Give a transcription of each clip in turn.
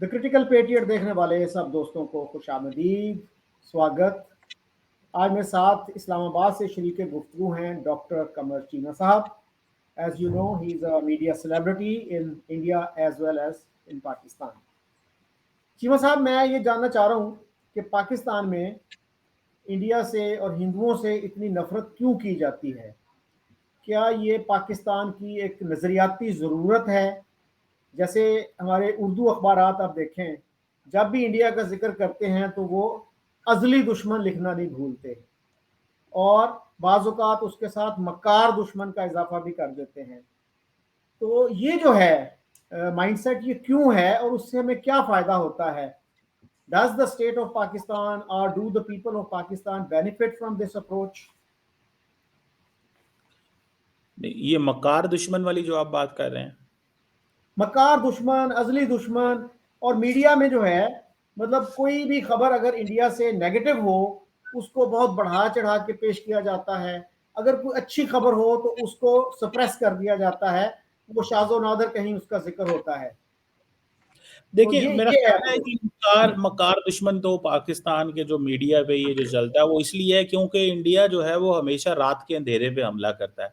The critical patriot देखने वाले सब दोस्तों को खुशामदीद, स्वागत। आज मेरे साथ इस्लामाबाद से शरीक गुफ्तगू हैं डॉक्टर कमर चीमा साहब। As you know, he is a media celebrity in India as well as in Pakistan. Cheema साहब, मैं ये जानना चाह रहा हूँ कि पाकिस्तान में इंडिया से और हिंदुओं से इतनी नफरत क्यों की जाती है? क्या ये पाकिस्तान की एक नज़रियाती ज़रूरत है? जैसे हमारे उर्दू अखबारात आप देखें, जब भी इंडिया का जिक्र करते हैं तो वो अज़ली दुश्मन लिखना नहीं भूलते, और बाज़ औक़ात उसके साथ मक्कार दुश्मन का इजाफा भी कर देते हैं। तो ये जो है माइंडसेट, ये क्यों है और उससे हमें क्या फ़ायदा होता है? Does the state of Pakistan और do the people of Pakistan benefit from this approach? ये मक्कार दुश्मन वाली जो आप बात कर रहे हैं, मक्कार दुश्मन, अज़ली दुश्मन, और मीडिया में जो है, मतलब कोई भी खबर अगर इंडिया से नेगेटिव हो उसको बहुत बढ़ा चढ़ा के पेश किया जाता है। अगर कोई अच्छी खबर हो तो उसको सप्रेस कर दिया जाता है, वो शाज़ो नादर कहीं उसका जिक्र होता है। तो देखिए मेरा ये है ख्याल है अप्रोच। कि मक्कार दुश्मन तो पाकिस्तान के जो मीडिया पे ये जो चलता है वो इसलिए है क्योंकि इंडिया जो है वो हमेशा रात के अंधेरे पे हमला करता है।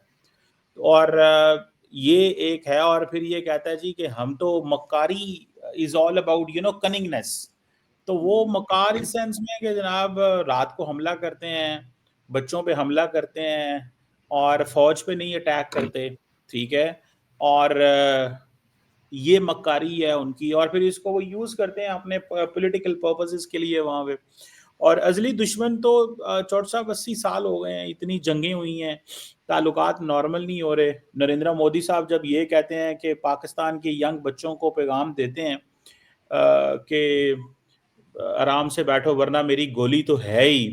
और ये एक है, और फिर ये कहता है जी कि हम तो मक्कारी इज ऑल अबाउट कनिंगनेस। तो वो मकार इस सेंस में कि जनाब रात को हमला करते हैं, बच्चों पे हमला करते हैं और फौज पे नहीं अटैक करते, ठीक है। और ये मक्कारी है उनकी, और फिर इसको वो यूज करते हैं अपने पॉलिटिकल पर्पसेस के लिए वहां पे। और अजली दुश्मन तो चौट साहब 80 साल हो गए हैं, इतनी जंगें हुई हैं, ताल्लुकात नॉर्मल नहीं हो रहे। नरेंद्र मोदी साहब जब ये कहते हैं कि पाकिस्तान के यंग बच्चों को पैगाम देते हैं कि आराम से बैठो वरना मेरी गोली तो है ही,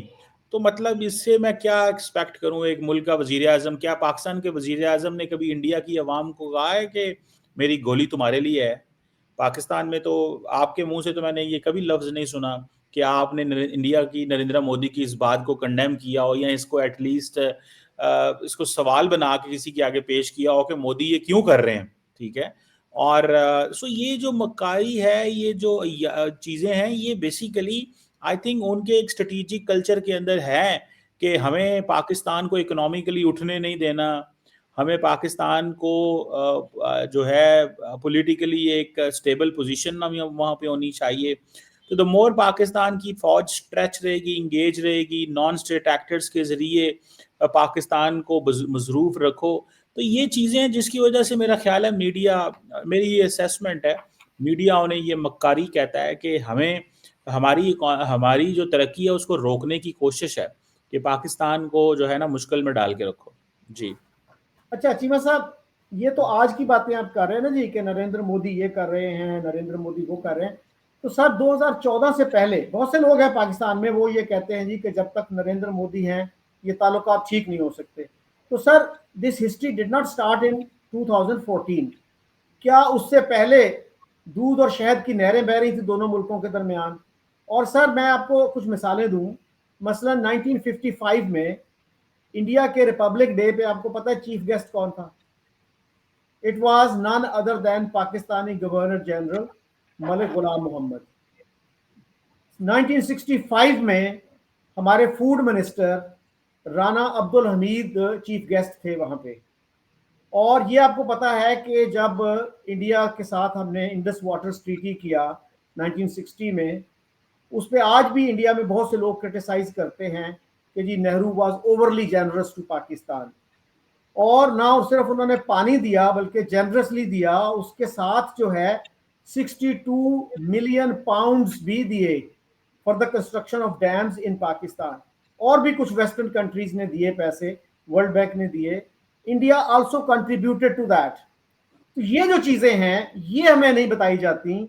तो मतलब इससे मैं क्या एक्सपेक्ट करूं? एक मुल्क का वजीर आजम, क्या पाकिस्तान के वजीर आजम ने कभी इंडिया की आवाम को कहा है कि मेरी गोली तुम्हारे लिए है? पाकिस्तान में तो आपके मुंह से तो मैंने ये कभी लफ्ज नहीं सुना कि आपने इंडिया की, नरेंद्र मोदी की इस बात को कंडेम किया हो, या इसको एटलीस्ट इसको सवाल बना के किसी के आगे पेश किया हो कि मोदी ये क्यों कर रहे हैं, ठीक है। और सो ये जो मक्कारी है, ये जो चीज़ें हैं, ये बेसिकली आई थिंक उनके एक स्ट्रेटेजिक कल्चर के अंदर है कि हमें पाकिस्तान को इकोनॉमिकली उठने नहीं देना, हमें पाकिस्तान को जो है पॉलिटिकली एक स्टेबल पोजीशन वहाँ पे होनी चाहिए। तो द मोर पाकिस्तान की फौज स्ट्रेच रहेगी, इंगेज रहेगी, नॉन स्टेट एक्टर्स के जरिए पाकिस्तान को मजरूफ रखो। तो ये चीज़ें हैं जिसकी वजह से मेरा ख्याल है मीडिया, मेरी ये असेसमेंट है, मीडिया उन्हें ये मक्कारी कहता है कि हमें हमारी जो तरक्की है उसको रोकने की कोशिश है कि पाकिस्तान को जो है ना मुश्किल में डाल के रखो। जी अच्छा चीमा साहब, ये तो आज की बातें आप कर रहे हैं ना जी, कि नरेंद्र मोदी ये कर रहे हैं, नरेंद्र मोदी वो कर रहे हैं। तो सर 2014 से पहले बहुत से लोग हैं पाकिस्तान में, वो ये कहते हैं जी कि जब तक नरेंद्र मोदी हैं ये ताल्लुकात ठीक नहीं हो सकते। तो sir, this history did not start in 2014। क्या उससे पहले दूध और शहद की नहरें बह रही थी दोनों मुल्कों के दरमियान? और सर मैं आपको कुछ मिसालें दूं, मसलन 1955 में इंडिया के रिपब्लिक डे पे आपको पता है चीफ गेस्ट कौन था? It was none other than Pakistani governor general Malik Ghulam Mohammad. 1965 में हमारे food minister Rana Abdul Hameed chief guest थे वहां पे। और ये आपको पता है कि जब इंडिया के साथ हमने इंडस वाटर्स ट्रीटी किया 1960 में, उस पर आज भी इंडिया में बहुत से लोग क्रिटिसाइज करते हैं कि जी Nehru was overly generous to Pakistan. और ना सिर्फ उन्होंने पानी दिया बल्कि जेनरसली दिया, उसके साथ जो है 62 मिलियन पाउंड्स भी दिए for the construction of dams in Pakistan. और भी कुछ वेस्टर्न कंट्रीज ने दिए पैसे, वर्ल्ड बैंक ने दिए, India also contributed to that. तो ये जो चीजें हैं ये हमें नहीं बताई जाती,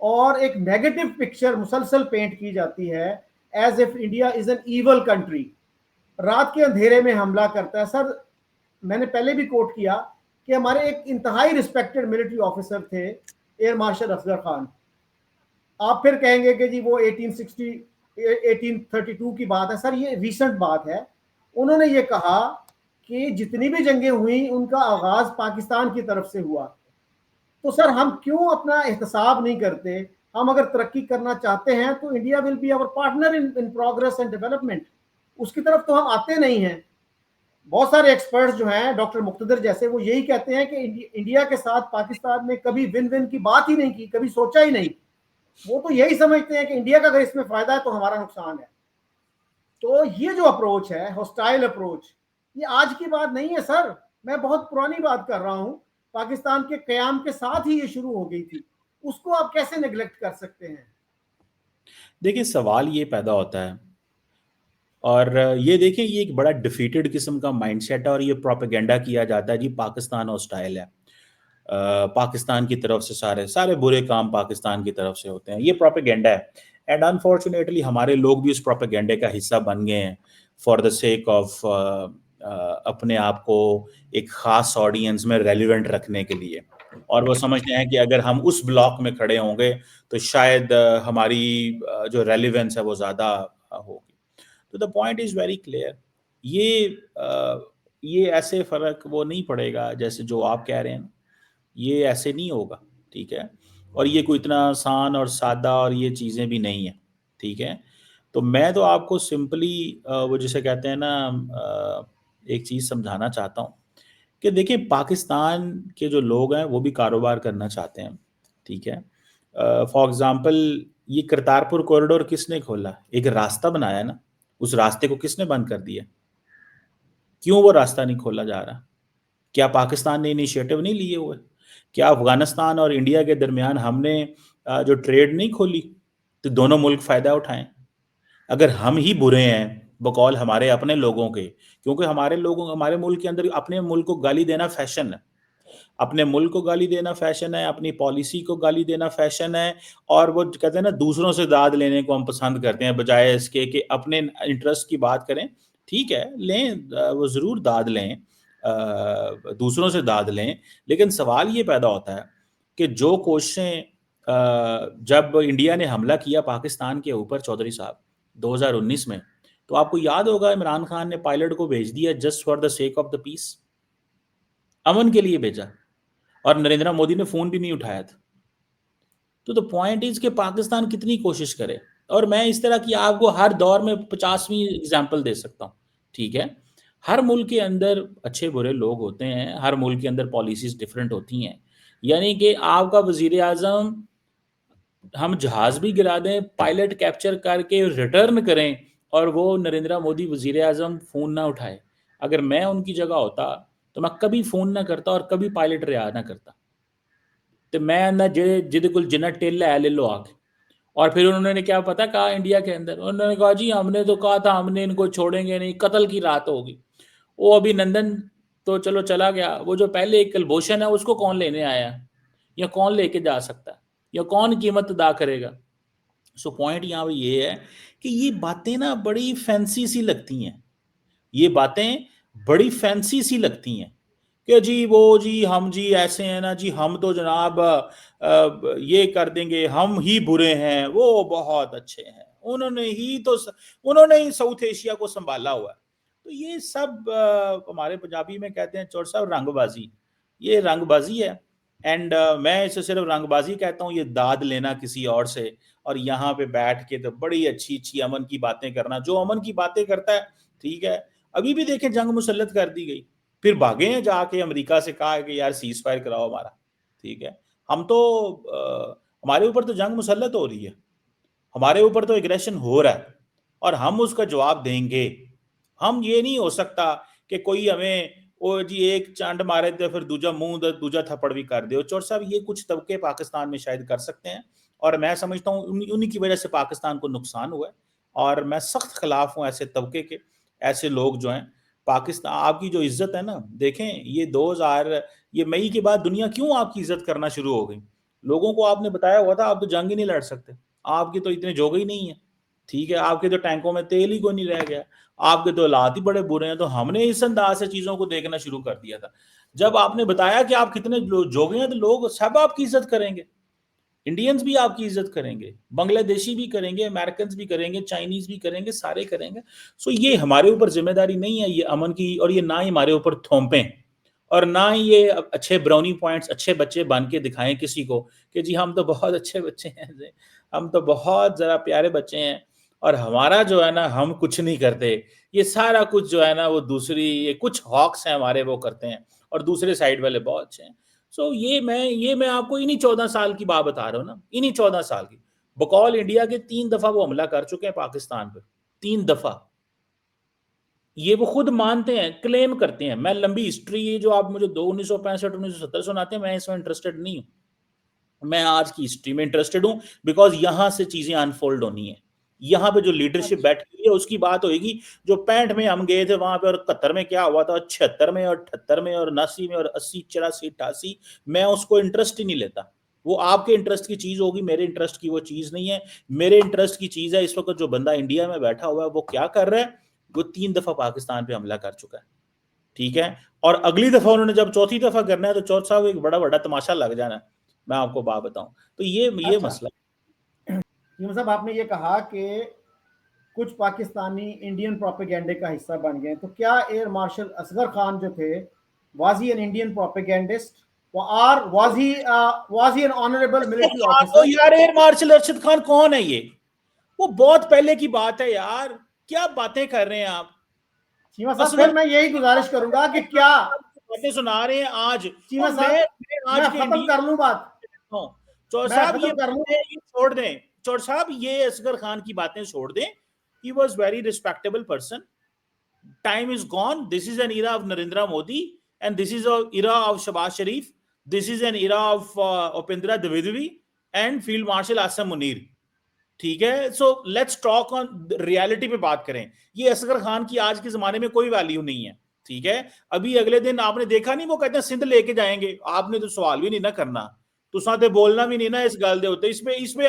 और एक नेगेटिव पिक्चर मुसलसल पेंट की जाती है as if India is an evil country, रात के अंधेरे में हमला करता है। सर मैंने पहले भी कोट किया कि हमारे एक इंतहाई रिस्पेक्टेड मिलिट्री ऑफिसर थे, एयर मार्शल अफजल खान। आप फिर कहेंगे कि जी वो 1832 की बात है। सर ये रिसेंट बात है। उन्होंने ये कहा कि जितनी भी जंगें हुई उनका आगाज पाकिस्तान की तरफ से हुआ। तो सर हम क्यों अपना एहतसाब नहीं करते हम अगर तरक्की करना चाहते हैं तो India will be our partner in progress and development. उसकी तरफ तो हम आते नहीं हैं। बहुत सारे एक्सपर्ट्स जो हैं, डॉक्टर मुक्तदर जैसे, वो यही कहते हैं कि इंडिया के साथ पाकिस्तान ने कभी विन विन की बात ही नहीं की, कभी सोचा ही नहीं। वो तो यही समझते हैं कि इंडिया का अगर इसमें फायदा है तो हमारा नुकसान है। तो ये जो अप्रोच है, हॉस्टाइल अप्रोच, ये आज की बात नहीं है सर, मैं बहुत पुरानी बात कर रहा हूं। पाकिस्तान के कयाम के साथ ही ये शुरू हो गई थी। उसको आप कैसे नेग्लेक्ट कर सकते हैं? देखिए सवाल ये पैदा होता है, और ये देखिए ये एक बड़ा डिफीटेड किस्म का माइंडसेट है, और ये प्रोपेगेंडा किया जाता है जी पाकिस्तान हॉस्टाइल है, पाकिस्तान की तरफ से सारे सारे बुरे काम पाकिस्तान की तरफ से होते हैं, ये प्रोपेगेंडा है। एंड अनफॉर्चुनेटली हमारे लोग भी उस प्रोपेगेंडे का हिस्सा बन गए हैं फॉर द सेक ऑफ अपने आप को एक खास ऑडियंस में रेलिवेंट रखने के लिए, और वो समझते हैं कि अगर हम उस ब्लॉक में खड़े होंगे तो शायद हमारी जो रेलिवेंस है वो ज़्यादा होगी। तो the point is very clear, ये ऐसे फ़र्क वो नहीं पड़ेगा जैसे जो आप कह रहे हैं, ये ऐसे नहीं होगा, ठीक है? और ये कोई इतना आसान और सादा और ये चीज़ें भी नहीं है, ठीक है? तो मैं तो आपको सिंपली वो जिसे कहते हैं ना, एक चीज़ समझाना चाहता हूँ कि देखिए पाकिस्तान के जो लोग हैं वो भी कारोबार करना चाहते हैं, ठीक है? फॉर एग्ज़ाम्पल ये करतारपुर कॉरिडोर किसने खोला? एक रास्ता बनाया ना, उस रास्ते को किसने बंद कर दिया? क्यों वो रास्ता नहीं खोला जा रहा? क्या पाकिस्तान ने इनिशिएटिव नहीं लिए हुए? क्या अफ़गानिस्तान और इंडिया के दरमियान हमने जो ट्रेड नहीं खोली, तो दोनों मुल्क फ़ायदा उठाएँ? अगर हम ही बुरे हैं बकौल हमारे अपने लोगों के, क्योंकि हमारे मुल्क के अंदर अपने मुल्क को गाली देना फ़ैशन है। अपने मुल्क को गाली देना फ़ैशन है, अपनी पॉलिसी को गाली देना फ़ैशन है, और वो कहते हैं ना दूसरों से दाद लेने को हम पसंद करते हैं बजाय इसके कि अपने इंटरेस्ट की बात करें। ठीक है, लें वो ज़रूर दाद लें, दूसरों से दाद लें, लेकिन सवाल ये पैदा होता है कि जो कोशिशें जब इंडिया ने हमला किया पाकिस्तान के ऊपर चौधरी साहब 2019 में, तो आपको याद होगा इमरान खान ने पायलट को भेज दिया just for the sake of the peace, अमन के लिए भेजा, और नरेंद्र मोदी ने फ़ोन भी नहीं उठाया था। तो द पॉइंट इज़ कि पाकिस्तान कितनी कोशिश करे, और मैं इस तरह की आपको हर दौर में 50वीं एग्ज़ाम्पल दे सकता हूँ, ठीक है? हर मुल्क के अंदर अच्छे-बुरे लोग होते हैं, हर मुल्क के अंदर पॉलिसीज़ डिफरेंट होती हैं। यानी कि आपका वज़ीर-ए-आज़म हम जहाज़ भी गिरा दें, पायलट कैप्चर करके रिटर्न करें, और वो नरेंद्र मोदी वज़ीर-ए-आज़म फ़ोन ना उठाए। अगर मैं उनकी जगह होता, तो मैं कभी फ़ोन ना करता और कभी पायलट रिहा ना करता। तो मैं ना जिहदे कोल जिन्ना टिल है ले लो आके। और फिर उन्होंने क्या पता कहा इंडिया के अंदर? उन्होंने कहा जी हमने तो कहा था हमने इनको छोड़ेंगे नहीं, कत्ल की रात होगी। वो अभिनंदन तो चलो चला गया, वो जो पहले एक कुलभूषण है उसको कौन लेने आया? या कौन लेके जा सकता है? या कौन कीमत अदा करेगा? सो पॉइंट यहाँ पे ये है कि ये बातें ना बड़ी फैंसी सी लगती हैं। ये बातें बड़ी फैंसी सी लगती हैं कि जी वो जी हम जी ऐसे हैं ना जी, हम तो जनाब ये कर देंगे, हम ही बुरे हैं, वो बहुत अच्छे हैं, उन्होंने ही साउथ एशिया को संभाला हुआ है। तो ये सब हमारे पंजाबी में कहते हैं चौर साहब रंगबाजी, ये रंगबाजी है। एंड मैं इसे सिर्फ रंगबाजी कहता हूँ, ये दाद लेना किसी और से, और यहाँ पे बैठ के तो बड़ी अच्छी अच्छी अमन की बातें करना, जो अमन की बातें करता है, ठीक है। अभी भी देखें जंग मुसल्लत कर दी गई, फिर भागे हैं जाके अमेरिका से कहा कि यार सीज फायर कराओ हमारा, ठीक है। हम तो हमारे ऊपर तो जंग मुसल्लत हो रही है, हमारे ऊपर तो एग्रेशन हो रहा है, और हम उसका जवाब देंगे। हम ये नहीं हो सकता कि कोई हमें वो जी एक चांड मारे तो फिर दूजा मुंह दूजा थप्पड़ भी कर दे। चोर साहब ये कुछ तबके पाकिस्तान में शायद कर सकते हैं, और मैं समझता हूँ उन्हीं की वजह से पाकिस्तान को नुकसान हुआ है, और मैं सख्त खिलाफ हूँ ऐसे तबके के, ऐसे लोग जो हैं। पाकिस्तान आपकी जो इज्जत है ना, देखें ये 2000 ये मई के बाद दुनिया क्यों आपकी इज्जत करना शुरू हो गई? लोगों को आपने बताया हुआ था आप तो जंग ही नहीं लड़ सकते, आपके तो इतने जोगे ही नहीं है, ठीक है, आपके तो टैंकों में तेल ही कोई नहीं रह गया, आपके तो हालात ही बड़े बुरे हैं। तो हमने इस अंदाज से चीजों को देखना शुरू कर दिया था। जब आपने बताया कि आप कितने जोगे हैं, तो लोग सब आपकी इज्जत करेंगे, इंडियंस भी आपकी इज्जत करेंगे, बांग्लादेशी भी करेंगे, अमेरिकन भी करेंगे, चाइनीज भी करेंगे, सारे करेंगे। सो ये हमारे ऊपर जिम्मेदारी नहीं है ये अमन की, और ये ना ही हमारे ऊपर थोपें, और ना ही ये अच्छे ब्राउनी पॉइंट्स, अच्छे बच्चे बन के दिखाएं किसी को कि जी हम तो बहुत अच्छे बच्चे हैं, हम तो बहुत जरा प्यारे बच्चे हैं, और हमारा जो है ना हम कुछ नहीं करते, ये सारा कुछ जो है ना वो दूसरी, ये कुछ हॉक्स हैं हमारे वो करते हैं, और दूसरे साइड वाले बहुत अच्छे हैं। सो ये मैं आपको इन्हीं 14 साल की बात बता रहा हूँ ना, इन्हीं 14 साल की। बकौल इंडिया के 3 दफा वो हमला कर चुके हैं पाकिस्तान पे, 3 दफा। ये वो खुद मानते हैं, क्लेम करते हैं। मैं लंबी हिस्ट्री, ये जो आप मुझे 1965 1970 सुनाते हैं, मैं इसमें इंटरेस्टेड नहीं हूं। मैं आज की हिस्ट्री में इंटरेस्टेड हूं, बिकॉज यहां से चीजें अनफोल्ड होनी है। यहाँ पे जो लीडरशिप बैठी है उसकी बात होगी। जो 65 में हम गए थे वहां पे, और 71 में क्या हुआ था, 76 में और 78 में और 79 में और 80 84 88, मैं उसको इंटरेस्ट ही नहीं लेता। वो आपके इंटरेस्ट की चीज होगी, मेरे इंटरेस्ट की वो चीज नहीं है। मेरे इंटरेस्ट की चीज है इस वक्त जो बंदा इंडिया में बैठा हुआ है वो क्या कर रहा है। वो 3 दफा पाकिस्तान पे हमला कर चुका है, ठीक है। और अगली दफा उन्होंने जब चौथी दफा करना है तो चौथ साहब एक बड़ा बड़ा तमाशा लग जाना है, मैं आपको बात बताऊं। तो ये मसला। साहब आपने ये कहा कि कुछ पाकिस्तानी इंडियन प्रोपेगेंडे का हिस्सा बन गए, तो क्या एयर मार्शल असगर खान जो थे, was he an Indian propagandist, or was he an honorable military officer? यार एयर मार्शल अरशद खान कौन है ये? वो बहुत पहले की बात है यार, क्या बातें कर रहे हैं आप? चीमा साहब फिर मैं यही गुजारिश करूंगा कि क्या बातें सुना रहे हैं आज। चीमा साहब मैं खत्म कर लूं बात, चौर साहब ये छोड़ दें, चौर साहब ये असगर खान की बातें छोड़ दें। He was very respectable person. Time is gone. This is an era of Narendra Modi, and this is an era of Shahbaz Sharif. This is an era of Upendra Dwivedi and Field Marshal Asam Munir. ठीक है, so let's talk on reality पे बात करें। ये असगर खान की आज के जमाने में कोई वैल्यू नहीं है, ठीक है। अभी अगले दिन आपने देखा नहीं, वो कहते हैं सिंध लेके जाएंगे, आपने तो सवाल भी नहीं ना करना, तो साथ बोलना भी नहीं ना इस गल दे होते। इसमें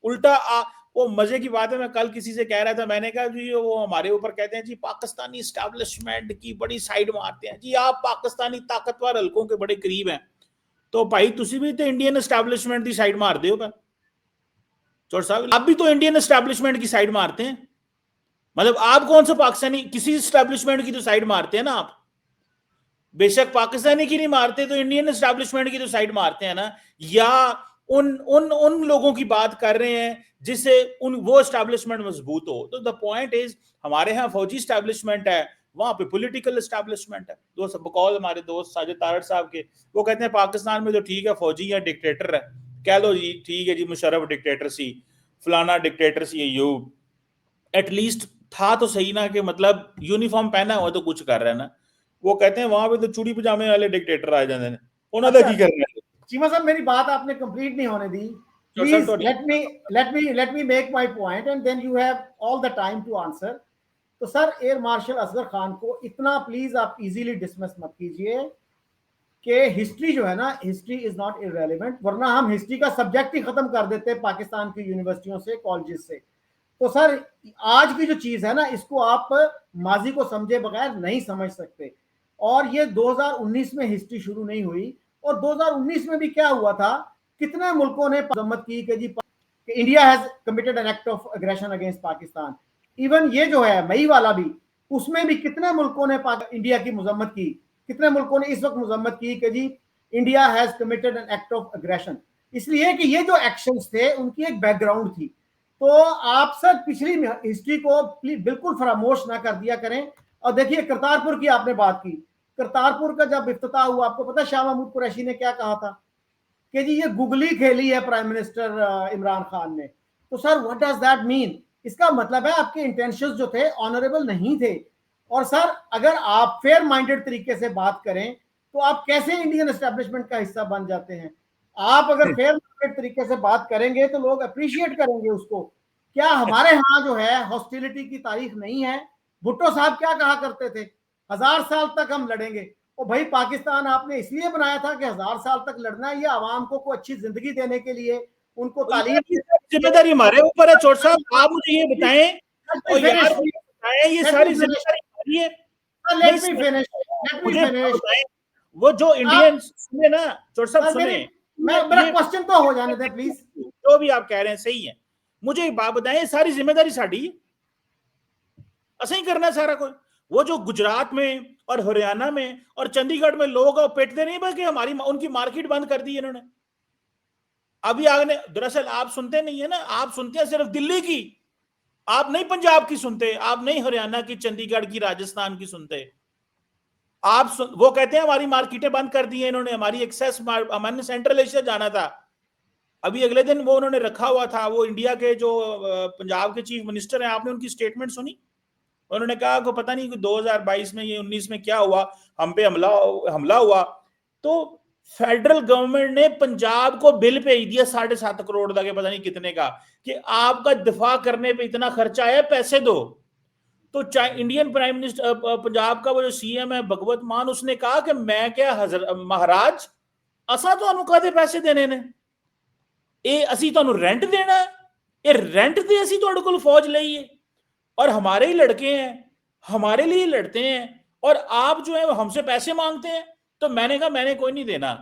उल्टा वो मजे की बात है। मैं कल किसी से कह रहा था, मैंने कहा जी वो हमारे ऊपर कहते हैं जी पाकिस्तानी इस्टेब्लिशमेंट की बड़ी साइड मारते हैं जी, आप पाकिस्तानी ताकतवर हल्कों के बड़े करीब हैं, तो भाई तुसी भी तो इंडियन इस्टेब्लिशमेंट की साइड मार दे। चौर साहब आप भी तो इंडियन एस्टैब्लिशमेंट की साइड मारते हैं, मतलब आप कौन सा पाकिस्तानी, किसी एस्टैब्लिशमेंट की तो साइड मारते हैं ना आप। बेशक पाकिस्तानी की नहीं मारते तो इंडियन एस्टैब्लिशमेंट की तो साइड मारते हैं ना। या उन लोगों की बात कर रहे हैं जिससे वो एस्टैब्लिशमेंट मजबूत हो। तो द पॉइंट इज, हमारे यहाँ फौजी एस्टैब्लिशमेंट है, वहां पे पॉलिटिकल एस्टैब्लिशमेंट है। दोस्त बकौल हमारे दोस्त साजिद तारड़ साहब के, वो कहते हैं पाकिस्तान में तो ठीक है फौजी या डिक्टेटर है, कह लो जी ठीक है जी, मुशर्रफ डिक्टेटर सी, फलाना डिक्टेटर सी, यू एटलीस्ट था तो सही ना, कि मतलब यूनिफॉर्म पहना हुआ तो कुछ कर रहा है ना। वो कहते हैं वहां पे तो चूड़ी पजामे वाले डिक्टेटर आ जाते हैं, उन्होंने की करना है। चीमा साहब मेरी बात आपने कंप्लीट नहीं होने दी, please let me make my point and then you have all the time to answer। तो sir air marshal Asghar Khan को इतना प्लीज आप इजीली डिसमिस मत कीजिए कि हिस्ट्री जो है ना, हिस्ट्री इज नॉट इररेलेवेंट, वरना हम हिस्ट्री का सब्जेक्ट ही खत्म कर देते पाकिस्तान की यूनिवर्सिटियों से, कॉलेजेस से। तो सर आज की जो चीज है ना, इसको आप माजी को समझे बगैर नहीं समझ सकते। और ये 2019 में हिस्ट्री शुरू नहीं हुई, और 2019 में भी क्या हुआ था, कितने मुल्कों ने मजम्मत की कि जी India has committed an act of aggression against Pakistan. Even ये जो है मई वाला भी, उसमें भी कितने मुल्कों ने इंडिया की मजम्मत की, कितने मुल्कों ने इस वक्त मजम्मत की कि जी India has committed an act of aggression. इसलिए कि ये जो एक्शंस थे उनकी एक बैकग्राउंड थी। तो आप सर पिछली हिस्ट्री को बिल्कुल फरामोश ना कर दिया करें। और देखिए करतारपुर की आपने बात की, करतारपुर का जब इफ्तिताह हुआ, आपको पता शाह महमूद कुरैशी ने क्या कहा था कि जी ये गुगली खेली है प्राइम मिनिस्टर इमरान खान ने। तो sir what does that mean? इसका मतलब है आपके इंटेंशंस जो थे ऑनरेबल नहीं थे। और सर अगर आप फेयर माइंडेड तरीके से बात करें तो आप कैसे इंडियन एस्टेब्लिशमेंट का हिस्सा बन जाते हैं? आप अगर फेयर माइंडेड तरीके से बात करेंगे तो लोग अप्रिशिएट करेंगे उसको। क्या हमारे यहाँ जो है हॉस्टिलिटी की तारीख नहीं है? भुट्टो साहब क्या कहा करते थे, 1000 साल तक हम लड़ेंगे। और भाई पाकिस्तान आपने इसलिए बनाया था कि 1000 साल तक लड़ना है, ये आवाम को अच्छी जिंदगी देने के लिए, उनको तालीम। जिम्मेदारी हमारे ऊपर है चोट साहब, आप मुझे ये बताएं, और यार ये सारी जिम्मेदारी है। Let me finish. वो जो इंडियन सुने ना चोट साहब, सुने मेरा क्वेश्चन तो हो जाने दे प्लीज। जो भी आप कह रहे हैं सही है, मुझे एक बात बताएं, सारी जिम्मेदारी साड़ी असं ही करना है सारा कुछ। वो जो गुजरात में और हरियाणा में और चंडीगढ़ में लोग पिटते नहीं बल्कि हमारी उनकी मार्केट बंद कर दी इन्होंने। अभी आगे दरअसल आप सुनते नहीं है ना, आप सुनते हैं सिर्फ दिल्ली की, आप नहीं पंजाब की सुनते, आप नहीं हरियाणा की, चंडीगढ़ की, राजस्थान की सुनते। वो कहते हैं हमारी मार्केटें बंद कर दी है इन्होंने, हमारी एक्सेस, हमारे सेंट्रल एशिया जाना था। अभी अगले दिन वो उन्होंने रखा हुआ था, वो इंडिया के जो पंजाब के चीफ मिनिस्टर हैं, आपने उनकी स्टेटमेंट सुनी? उन्होंने कहा कि पता नहीं 2022 में, ये 19 में क्या हुआ, हम पे हमला हुआ, तो फेडरल गवर्नमेंट ने पंजाब को बिल भेज दिया 7.5 करोड़ का, पता नहीं कितने का, कि आपका दिफा करने पे इतना खर्चा आया, पैसे दो। तो इंडियन प्राइम मिनिस्टर, पंजाब का वो जो सीएम है भगवत मान, उसने कहा कि मैं क्या महाराज, असा तो कादे पैसे देने ने, ये असी तो रेंट देना है, ये रेंट दे असी तुहाडे कोल फौज लईए, और हमारे ही लड़के हैं, हमारे लिए लड़ते हैं, और आप जो है हमसे पैसे मांगते हैं। तो मैंने कहा मैंने कोई नहीं देना।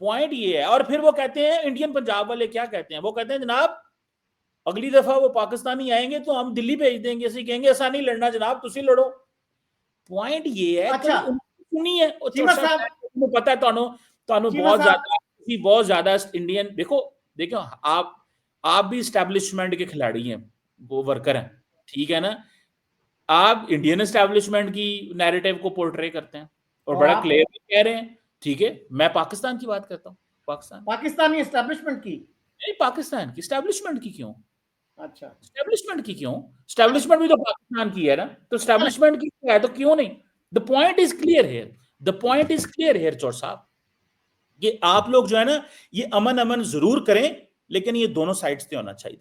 पॉइंट ये है। और फिर वो कहते हैं, इंडियन पंजाब वाले क्या कहते हैं, वो कहते हैं जनाब अगली दफा वो पाकिस्तानी आएंगे तो हम दिल्ली भेज देंगे, ऐसे कहेंगे ऐसा नहीं लड़ना जनाब, तुसी लड़ो। पॉइंट ये है। अच्छा सुनी है पता है बहुत ज्यादा इंडियन, देखो आप भी एस्टेब्लिशमेंट के खिलाड़ी हैं, वो वर्कर हैं, ठीक है ना, आप इंडियन एस्टेब्लिशमेंट की नैरेटिव को पोर्ट्रे करते हैं और बड़ा क्लियर कह रहे हैं, ठीक है, मैं पाकिस्तान की बात करता हूँ, पाकिस्तानी एस्टेब्लिशमेंट की नहीं, पाकिस्तान की एस्टेब्लिशमेंट की क्यों? अच्छा, एस्टेब्लिशमेंट की क्यों? एस्टेब्लिशमेंट भी तो पाकिस्तान की है ना, तो एस्टेब्लिशमेंट की है तो क्यों नहीं? The point is clear here चौर साहब, ये आप लोग जो है ना, ये अमन जरूर करें, लेकिन ये दोनों साइड्स से होना चाहिए।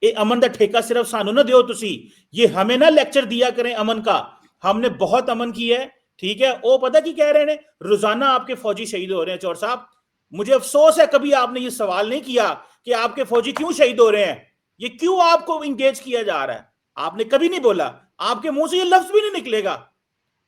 ये अमन का ठेका सिर्फ सानू ना दियो तुसी, ये हमें ना लेक्चर दिया करें अमन का, हमने बहुत अमन की है, ठीक है। वो पता की कह रहे हैं, रोजाना आपके फौजी शहीद हो रहे हैं चौर साहब। मुझे अफसोस है कभी आपने ये सवाल नहीं किया कि आपके फौजी क्यों शहीद हो रहे हैं, ये क्यों आपको इंगेज किया जा रहा है, आपने कभी नहीं बोला, आपके मुंह से ये लफ्ज भी नहीं निकलेगा।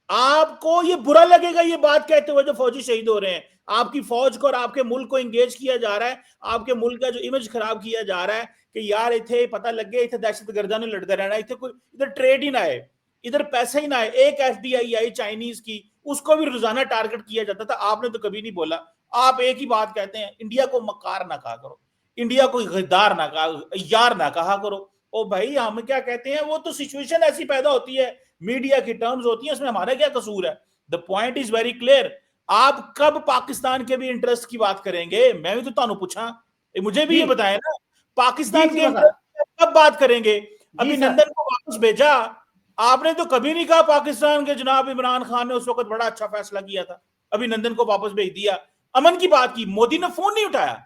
आपको ये बुरा लगेगा ये बात कहते हुए जो फौजी शहीद हो रहे हैं, आपकी फौज को और आपके मुल्क को इंगेज किया जा रहा है, आपके मुल्क का जो इमेज खराब किया जा रहा है कि यार इथे पता लग गया, इथे दहशतगर्दा ने लड़ते रहना, इथे कोई इधर ट्रेड ही ना आए, इधर पैसा ही ना आए। एक एफडीआई आई चाइनीज की, उसको भी रोजाना टारगेट किया जाता था, आपने तो कभी नहीं बोला। आप एक ही बात कहते हैं, इंडिया को मक्कार ना कहा करो, इंडिया को गद्दार ना कहा, यार ना कहा करो। ओ भाई हम क्या कहते हैं, वो तो सिचुएशन ऐसी पैदा होती है, मीडिया की टर्म्स होती है, उसमें हमारा क्या कसूर है? The point is very clear. आप कब पाकिस्तान के भी इंटरेस्ट की बात करेंगे? मैं भी तो तानू पूछा, मुझे भी ये बताया ना, पाकिस्तान के इंटरेस्ट कब बात करेंगे? अभिनंदन को वापस भेजा, आपने तो कभी नहीं कहा पाकिस्तान के जनाब इमरान खान ने उस वक्त बड़ा अच्छा फैसला किया था, अभिनंदन को वापस भेज दिया। अमन की बात की, मोदी ने फोन नहीं उठाया,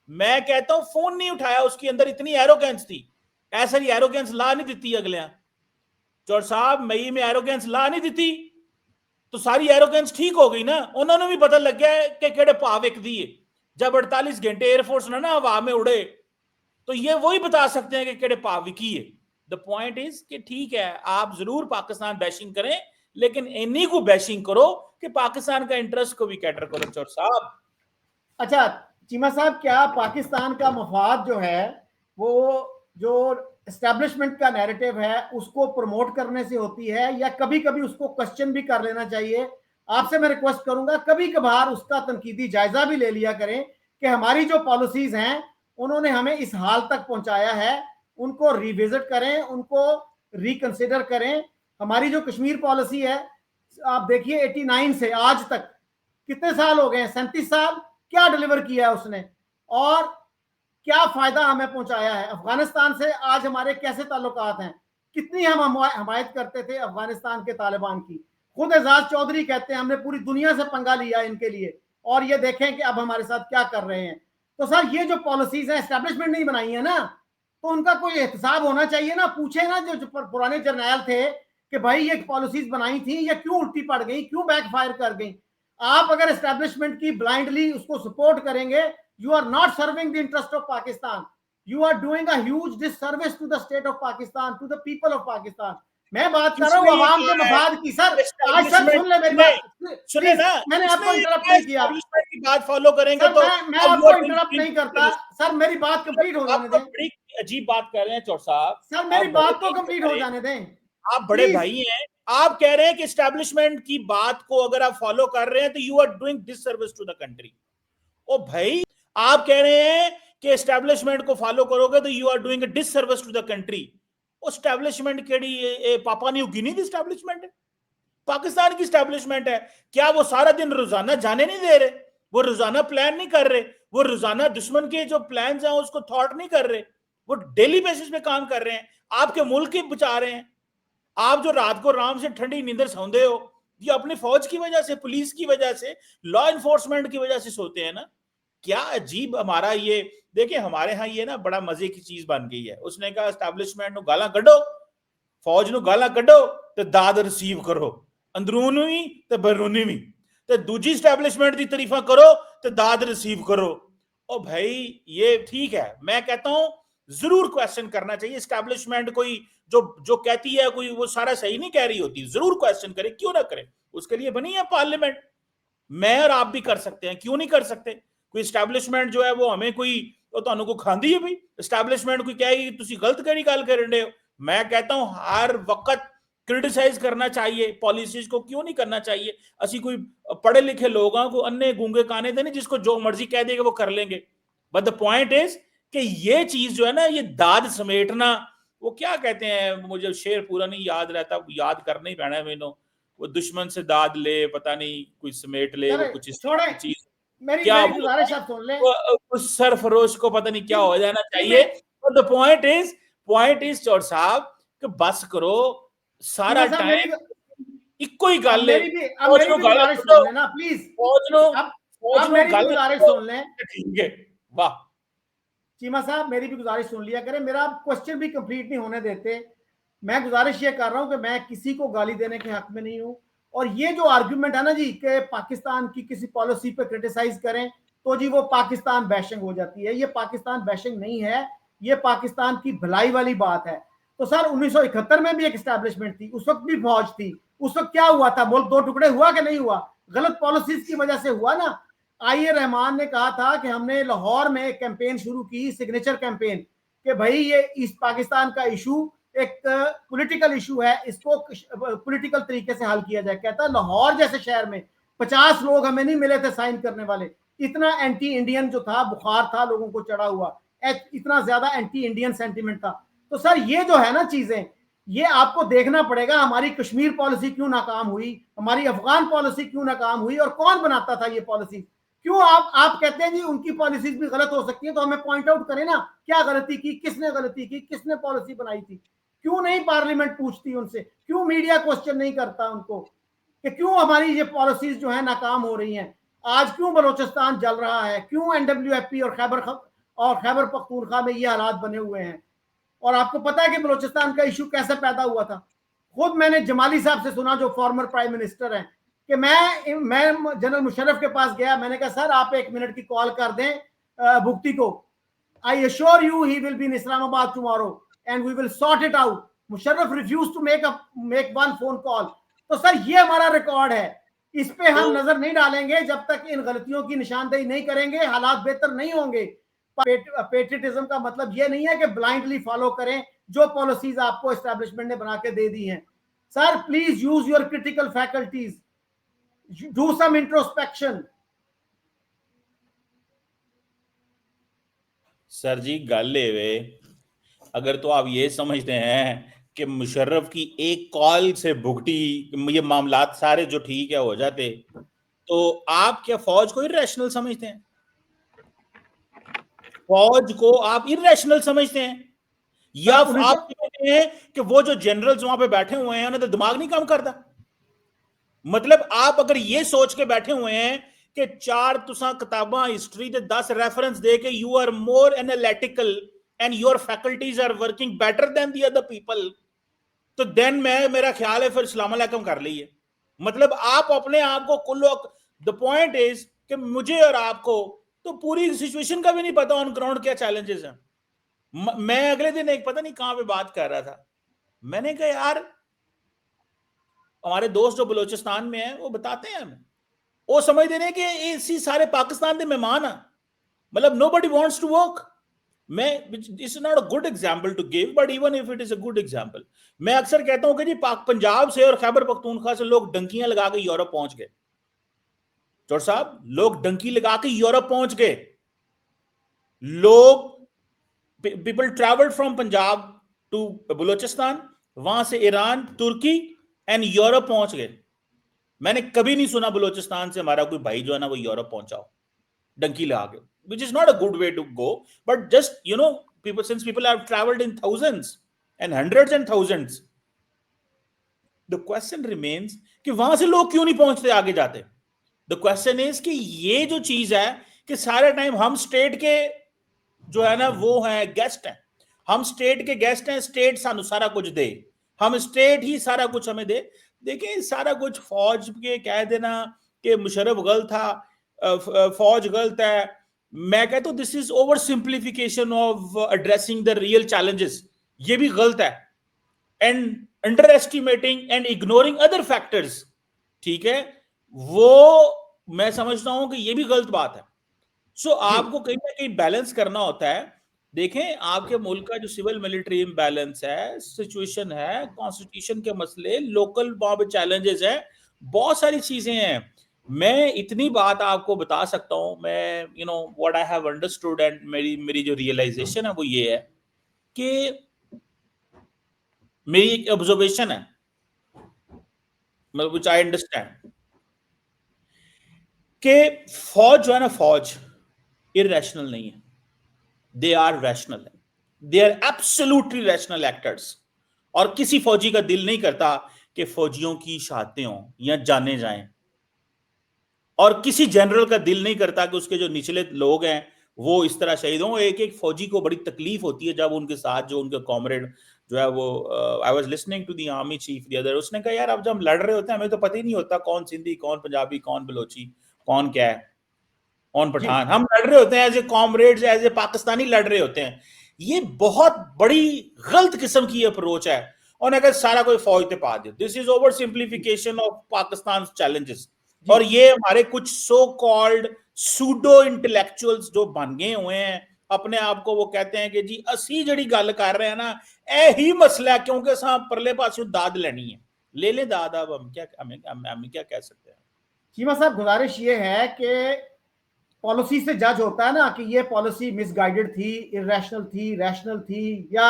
मैं कहता हूं फोन नहीं उठाया, उसके अंदर इतनी एरोगेंस थी, ऐसा ही एरोगेंस ला नहीं देती अगले चौर साहब, मई में एरोगेंस ला नहीं देती तो सारी एरोगेंस ठीक हो गई ना। उन्होंने भी पता लग गया कि केड़े भाव विक दिए, जब 48 घंटे एयरफोर्स ना हवा में उड़े तो ये वही बता सकते हैं कि केड़े भाव विकी है। द पॉइंट इज कि ठीक है, आप जरूर पाकिस्तान बैशिंग करें, लेकिन इन्हीं को बैशिंग करो कि पाकिस्तान का इंटरेस्ट को भी कैटर करो चौर साहब। अच्छा चीमा साहब, क्या पाकिस्तान का मफाद जो है वो जो एस्टेब्लिशमेंट का नैरेटिव है उसको प्रमोट करने से होती है, या कभी कभी उसको क्वेश्चन भी कर लेना चाहिए? आपसे मैं रिक्वेस्ट करूंगा कभी कभार उसका तनकीदी जायजा भी ले लिया करें कि हमारी जो पॉलिसीज हैं उन्होंने हमें इस हाल तक पहुंचाया है, उनको रिविजिट करें, उनको रिकंसिडर करें। हमारी जो कश्मीर पॉलिसी है, आप देखिए 89 से आज तक कितने साल हो गए, 37 साल, क्या डिलीवर किया है उसने और क्या फायदा हमें पहुंचाया है? अफगानिस्तान से आज हमारे कैसे ताल्लुकात हैं, कितनी हम हमायत करते थे अफगानिस्तान के तालिबान की। खुद एजाज चौधरी कहते हैं हमने पूरी दुनिया से पंगा लिया इनके लिए, और ये देखें कि अब हमारे साथ क्या कर रहे हैं। तो सर ये जो पॉलिसीज है एस्टेब्लिशमेंट नहीं बनाई है ना, तो उनका कोई एहतसाब होना चाहिए ना, पूछे ना जो पुराने जर्नैल थे कि भाई ये पॉलिसीज बनाई थी, ये क्यों उल्टी पड़ गई, क्यों बैकफायर कर गई। आप अगर एस्टेब्लिशमेंट की ब्लाइंडली उसको सपोर्ट करेंगे, you are not serving the interest of Pakistan, you are doing a huge disservice to the state of Pakistan, to the people of Pakistan। मैं बात कर रहा हूँ अवाम के मफाद की। सर आज सर सुन ले मेरी बात, सुनिए ना, मैंने आपको इंटरप्ट नहीं किया, की बात फॉलो करेंगे तो मैं आपको इंटरप्ट नहीं करता। सर मेरी बात कंप्लीट हो जाने दें। बड़ी अजीब बात कर रहे हैं चौर साहब, सर मेरी बात तो कंप्लीट हो जाने दें। आप बड़े भाई हैं, आप कह रहे हैं कि एस्टैब्लिशमेंट की बात को अगर आप फॉलो कर रहे हैं तो you are doing disservice to the country. ओ भाई, आप कह रहे हैं कि एस्टैब्लिशमेंट को फॉलो करोगे तो you are doing a disservice to the country. Establishment केड़ी पापा न्यू गिनी दी एस्टैब्लिशमेंट है, पाकिस्तान की एस्टैब्लिशमेंट है। क्या वो सारा दिन रोजाना जाने नहीं दे रहे, वो रोजाना प्लान नहीं कर रहे, वो रोजाना दुश्मन के जो प्लान हैं उसको थॉट नहीं कर रहे, वो डेली बेसिस पे काम कर रहे हैं, आपके मुल्क के बचा रहे हैं। आप जो रात को आराम से ठंडी नींदर सोते हो, ये अपनी फौज की वजह से, पुलिस की वजह से, लॉ इन्फोर्समेंट की वजह से सोते हैं ना। क्या अजीब हमारा ये, देखिए हमारे यहाँ ये ना बड़ा मजे की चीज बन गई है। उसने कहा एस्टैब्लिशमेंट गाला कड्डो, फौज ਨੂੰ गाला कड्डो ਤੇ दाद रिसीव करो, अंदरूनी भी ਤੇ बैरूनी भी, ਤੇ दूजी एस्टैब्लिशमेंट की तारीफा करो ਤੇ दाद रिसीव करो। ओ भाई ये ठीक है, मैं कहता हूं जरूर क्वेश्चन करना चाहिए एस्टैब्लिशमेंट। कोई जो कहती है कोई वो सारा सही नहीं कह रही होती, जरूर क्वेश्चन करे, क्यों ना करे, उसके लिए बनी है पार्लियामेंट। मैं और आप भी कर सकते हैं, क्यों नहीं कर सकते। कोई एस्टैब्लिशमेंट जो है वो हमें कोई तो खांदी है भाई, एस्टैब्लिशमेंट कोई कहेगी तुसी गलत केड़ी गल कर रहे हो। मैं कहता हूं हर वक्त क्रिटिसाइज करना चाहिए पॉलिसीज को, क्यों नहीं करना चाहिए। असि कोई पढ़े लिखे लोगों को अन्ने गूंगे काने थे नहीं जिसको जो मर्जी कह देगा वो कर लेंगे। बट द पॉइंट इज कि ये चीज जो है ना, ये दाद समेटना, वो क्या कहते हैं, मुझे शेर पूरा नहीं याद रहता, याद करना ही पैना है मैंने। वो दुश्मन से दाद ले, पता नहीं कोई समेट ले, वो कुछ इस चीज क्या, गुजारिश आप सुन लें, उस सरफरोश को पता नहीं क्या हो जाना चाहिए। द पॉइंट इज चौर साहब कि बस करो, सारा टाइम इको ही गल है, फौज नो गाला कड्डो ना प्लीज, फौज नो गाला सुन लें। ठीक है, वाह चीमा साहब मेरी भी गुजारिश सुन लिया करें, मेरा क्वेश्चन भी कंप्लीट नहीं होने देते। मैं गुजारिश ये कर रहा हूं कि मैं किसी को गाली देने के हक में नहीं हूं, और ये जो आर्ग्यूमेंट है ना जी कि पाकिस्तान की किसी पॉलिसी पे क्रिटिसाइज करें तो जी वो पाकिस्तान बैशिंग हो जाती है। ये पाकिस्तान बैशिंग नहीं है, ये पाकिस्तान की भलाई वाली बात है। तो सर 1971 में भी एक एस्टैब्लिशमेंट थी, उस वक्त भी फौज थी, उस वक्त क्या हुआ था, मुल्क दो टुकड़े हुआ कि नहीं हुआ, गलत पॉलिसीज की वजह से हुआ ना। आई रहमान ने कहा था कि हमने लाहौर में एक कैंपेन शुरू की, सिग्नेचर कैंपेन, कि भाई ये ईस्ट पाकिस्तान का इशू एक पॉलिटिकल इशू है, इसको पॉलिटिकल तरीके से हल किया जाए। कहता लाहौर जैसे शहर में 50 लोग हमें नहीं मिले थे साइन करने वाले, इतना एंटी इंडियन जो था, बुखार था लोगों को चढ़ा हुआ, इतना ज्यादा एंटी इंडियन सेंटिमेंट था। तो सर ये जो है ना चीजें, ये आपको देखना पड़ेगा, हमारी कश्मीर पॉलिसी क्यों नाकाम हुई, हमारी अफगान पॉलिसी क्यों नाकाम हुई, और कौन बनाता था ये पॉलिसी। क्यों आप कहते हैं जी उनकी पॉलिसीज भी गलत हो सकती है, तो हमें पॉइंट आउट करें ना, क्या गलती की, किसने गलती की, किसने पॉलिसी बनाई थी। क्यों नहीं पार्लियामेंट पूछती उनसे, क्यों मीडिया क्वेश्चन नहीं करता उनको कि क्यों हमारी ये पॉलिसीज जो है नाकाम हो रही हैं। आज क्यों बलोचिस्तान जल रहा है, क्यों NWFP और खैबर पख्तूनख्वा में ये हालात बने हुए हैं। और आपको पता है कि बलोचिस्तान का इशू कैसे पैदा हुआ था। खुद मैंने जमाली साहब से सुना, जो फॉर्मर प्राइम मिनिस्टर हैं, कि मैं जनरल मुशर्रफ के पास गया, मैंने कहा सर आप 1 मिनट की कॉल कर दें भुगती को, I assure you he will be in Islamabad tomorrow and we will sort it out. Musharraf refuse to make one phone call. तो सर ये हमारा रिकॉर्ड है, इस पे हम नजर नहीं डालेंगे जब तक इन गलतियों की निशानदेही नहीं करेंगे, हालात बेहतर नहीं होंगे। पेट्रियटिज्म का मतलब ये नहीं है कि ब्लाइंडली फॉलो करें जो पॉलिसीज आपको एस्टैब्लिशमेंट ने बना के दे दी हैं। Sir please use your critical faculties, do some introspection. Sir जी गल वे, अगर तो आप ये समझते हैं कि मुशर्रफ की एक कॉल से भुगटी ये मामलात सारे जो ठीक है हो जाते, तो आप क्या फौज को इरेशनल समझते हैं? फौज को आप इरेशनल समझते हैं, या आप समझते हैं कि वो जो जनरल्स वहां पे बैठे हुए हैं उन्हें तो दिमाग नहीं काम करता? मतलब आप अगर ये सोच के बैठे हुए हैं कि 4 तुसा किताबां हिस्ट्री के 10 रेफरेंस दे के you are more analytical and your faculties are working better than the other people, तो देन मेरा ख्याल है फिर अस्सलाम वालेकुम कर लीजिए। मतलब आप अपने आप को कुल, द पॉइंट इज कि मुझे और आपको तो पूरी सिचुएशन का भी नहीं पता ऑन ग्राउंड क्या चैलेंजेस हैं। मैं अगले दिन एक पता नहीं कहां पे बात कर रहा था, मैंने कहा यार हमारे दोस्त जो बलोचिस्तान में है वो बताते हैं हमें, वो समझते हैं कि इसी सारे पाकिस्तान के मेहमान है, मतलब नोबडी वांट्स टू वर्क, मैं it's not a good example to give, but even if it is a good example, मैं अक्सर कहता हूं कि जी पंजाब से और खैबर पख्तूनख्वा से लोग डंकियां लगा के यूरोप पहुंच गए। चौर साहब, लोग डंकी लगा के यूरोप पहुंच गए। लोग, people travelled from Punjab to Balochistan, वहां से ईरान, तुर्की एंड यूरोप पहुंच गए। मैंने कभी नहीं सुना बलूचिस्तान से हमारा कोई भाई जो है ना वो यूरोप पहुंचा हो डंकी लगा के, which is not a good way to go, but just people, since people have traveled in thousands and hundreds and thousands, the question remains कि वहां से लोग क्यों नहीं पहुंचते, आगे जाते। The question is कि ये जो चीज है कि सारे टाइम हम स्टेट के जो है ना वो है गेस्ट हैं, हम स्टेट के गेस्ट हैं, स्टेट सानू सारा कुछ दे, हम स्टेट ही सारा कुछ हमें दे। देखिए सारा कुछ फौज के कह देना कि मुशर्रफ गलत था, फौज गलत है, मैं कहता हूं this is oversimplification of addressing the real challenges, ये भी गलत है, and under estimating and ignoring other factors, ठीक है, वो मैं समझता हूं कि ये भी गलत बात है। सो आपको कहीं ना कहीं बैलेंस करना होता है। देखें आपके मुल्क का जो सिविल मिलिट्री इम्बैलेंस है, सिचुएशन है, कॉन्स्टिट्यूशन के मसले, लोकल वहां पे चैलेंजेस है, बहुत सारी चीजें हैं। मैं इतनी बात आपको बता सकता हूं, मैं what I have understood and मेरी जो रियलाइजेशन है वो ये है कि मेरी एक ऑब्जर्वेशन है, मतलब व्हिच आई अंडरस्टैंड, कि फौज जो है ना, फौज इररेशनल नहीं है, they are rational, they are absolutely rational actors. और किसी फौजी का दिल नहीं करता कि फौजियों की शहादतें हों या जाने जाएं, और किसी जनरल का दिल नहीं करता कि उसके जो निचले लोग हैं वो इस तरह शहीद हों। एक एक फौजी को बड़ी तकलीफ होती है जब उनके साथ जो उनके कॉमरेड जो है वो, I was listening to the army chief the other, उसने कहा यार अब जब हम लड़ रहे होते हैं हमें तो पता ही नहीं होता कौन सिंधी, कौन पंजाबी, कौन बलोची, कौन क्या है, कौन पठान, हम लड़ रहे होते हैं as a comrades, as a Pakistani लड़ रहे होते हैं। ये बहुत बड़ी गलत किस्म की अप्रोच है, और अगर सारा कोई फौज पे पा दे, this is oversimplification of Pakistan challenges. और ये हमारे कुछ सो कॉल्ड सूडो इंटेलेक्चुअल्स जो बन गए हुए हैं अपने आप को, वो कहते हैं कि जी असी जड़ी गल कर रहे हैं ना ए ही मसला है, क्योंकि असा परले पास दाद लेनी है, ले ले दाद, अब हम क्या, हमें क्या कह सकते हैं। चीमा साहब गुजारिश ये है कि पॉलिसी से जज होता है ना कि ये पॉलिसी मिसगाइडेड थी, इरेशनल थी, रैशनल थी, या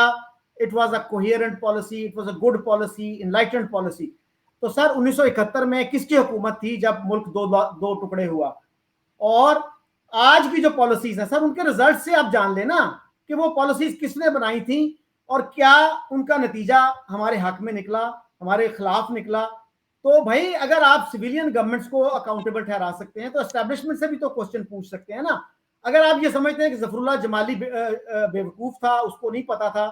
it was a coherent policy, it was a good policy, enlightened policy. तो सर 1971 में किसकी हुकूमत थी जब मुल्क दो टुकड़े हुआ, और आज की जो पॉलिसीज है सर उनके रिजल्ट से आप जान लेना कि वो पॉलिसीज किसने बनाई थी और क्या उनका नतीजा हमारे हक में निकला, हमारे खिलाफ निकला। तो भाई अगर आप सिविलियन गवर्नमेंट्स को अकाउंटेबल ठहरा सकते हैं तो एस्टेब्लिशमेंट से भी तो क्वेश्चन पूछ सकते हैं ना। अगर आप ये समझते हैं कि जफरुल्लाह जमाली बेवकूफ था, उसको नहीं पता था,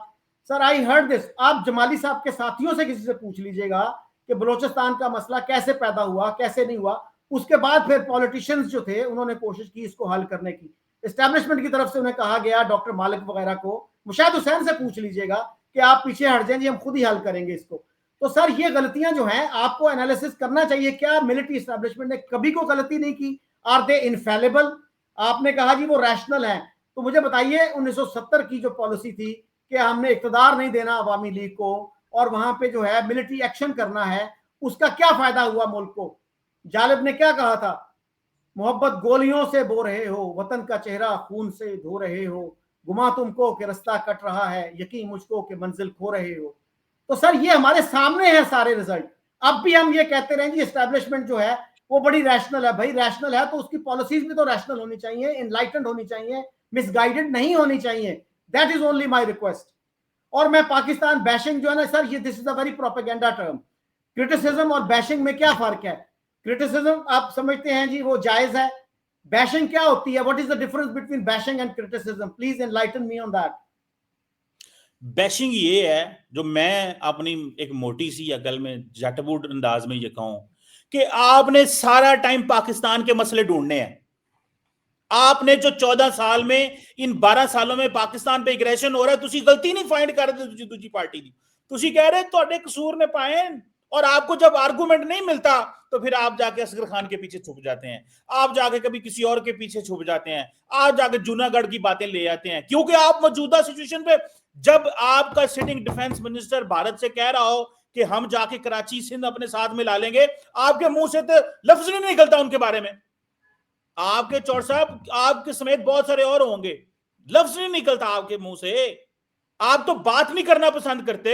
सर आई हर्ड दिस, आप जमाली साहब के साथियों से किसी से पूछ लीजिएगा कि बलोचिस्तान का मसला कैसे पैदा हुआ, कैसे नहीं हुआ। उसके बाद फिर पॉलिटिशियंस जो थे उन्होंने कोशिश की इसको हल करने की, एस्टेब्लिशमेंट की तरफ से उन्हें कहा गया, डॉक्टर मालिक वगैरह को, मुशाहिद हुसैन से पूछ लीजिएगा कि आप पीछे हट जाएंगे, हम खुद ही हल करेंगे इसको। तो सर ये गलतियां जो हैं आपको एनालिसिस करना चाहिए, क्या मिलिट्री एस्टेब्लिशमेंट ने कभी को गलती नहीं की? Are they infallible? आपने कहा जी वो रैशनल है, तो मुझे बताइए 1970 की जो पॉलिसी थी कि हमने इक्तदार नहीं देना अवामी लीग को और वहां पे जो है मिलिट्री एक्शन करना है, उसका क्या फायदा हुआ मुल्क को? जालिब ने क्या कहा था, मोहब्बत गोलियों से बो रहे हो, वतन का चेहरा खून से धो रहे हो, गुमा तुमको कि रास्ता कट रहा है, यकीन मुझको कि मंजिल खो रहे हो। तो सर ये हमारे सामने है सारे रिजल्ट। अब भी हम ये कहते रहेंगे एस्टेब्लिशमेंट जो है वो बड़ी रैशनल है, भाई रैशनल है तो उसकी पॉलिसीज भी तो रैशनल होनी चाहिए, इनलाइटेंड होनी चाहिए, मिसगाइडेड नहीं होनी चाहिए। That is only my request. और मैं पाकिस्तान बैशिंग जो है ना सर, ये this is a very propaganda term. Criticism और बैशिंग में क्या फर्क है? क्रिटिसिज्म आप समझते हैं जी वो जायज है, बैशिंग क्या होती है? What is the difference between bashing and criticism? Please enlighten me on that. Bashing ये है, जो मैं अपनी एक मोटी सी अकल में जटबूट अंदाज में ये कहूं कि आपने सारा टाइम पाकिस्तान के मसले ढूंढने हैं। आपने जो 14 साल में, इन 12 सालों में पाकिस्तान पे एग्रेशन हो रहा है, तुसी गलती नहीं फाइंड कर रहे दूसरी पार्टी की, तुसी कह रहे ਤੁਹਾਡੇ ਕਸੂਰ ਨੇ ਪਾਏ और आपको जब आर्गुमेंट नहीं मिलता तो फिर आप जाके असगर खान के पीछे छुप जाते हैं, आप जाके कभी किसी और के पीछे छुप जाते हैं, आप जाके जूनागढ़ की बातें ले आते हैं, क्योंकि आप मौजूदा सिचुएशन पे, जब आपका सिटिंग डिफेंस मिनिस्टर भारत से कह रहा हो कि हम जाके कराची सिंध अपने साथ में ला लेंगे, आपके मुंह से तो लफ्ज नहीं निकलता उनके बारे में। आपके चौर साहब, आपके समेत बहुत सारे और होंगे, लफ्ज नहीं निकलता आपके मुंह से। आप तो बात नहीं करना पसंद करते,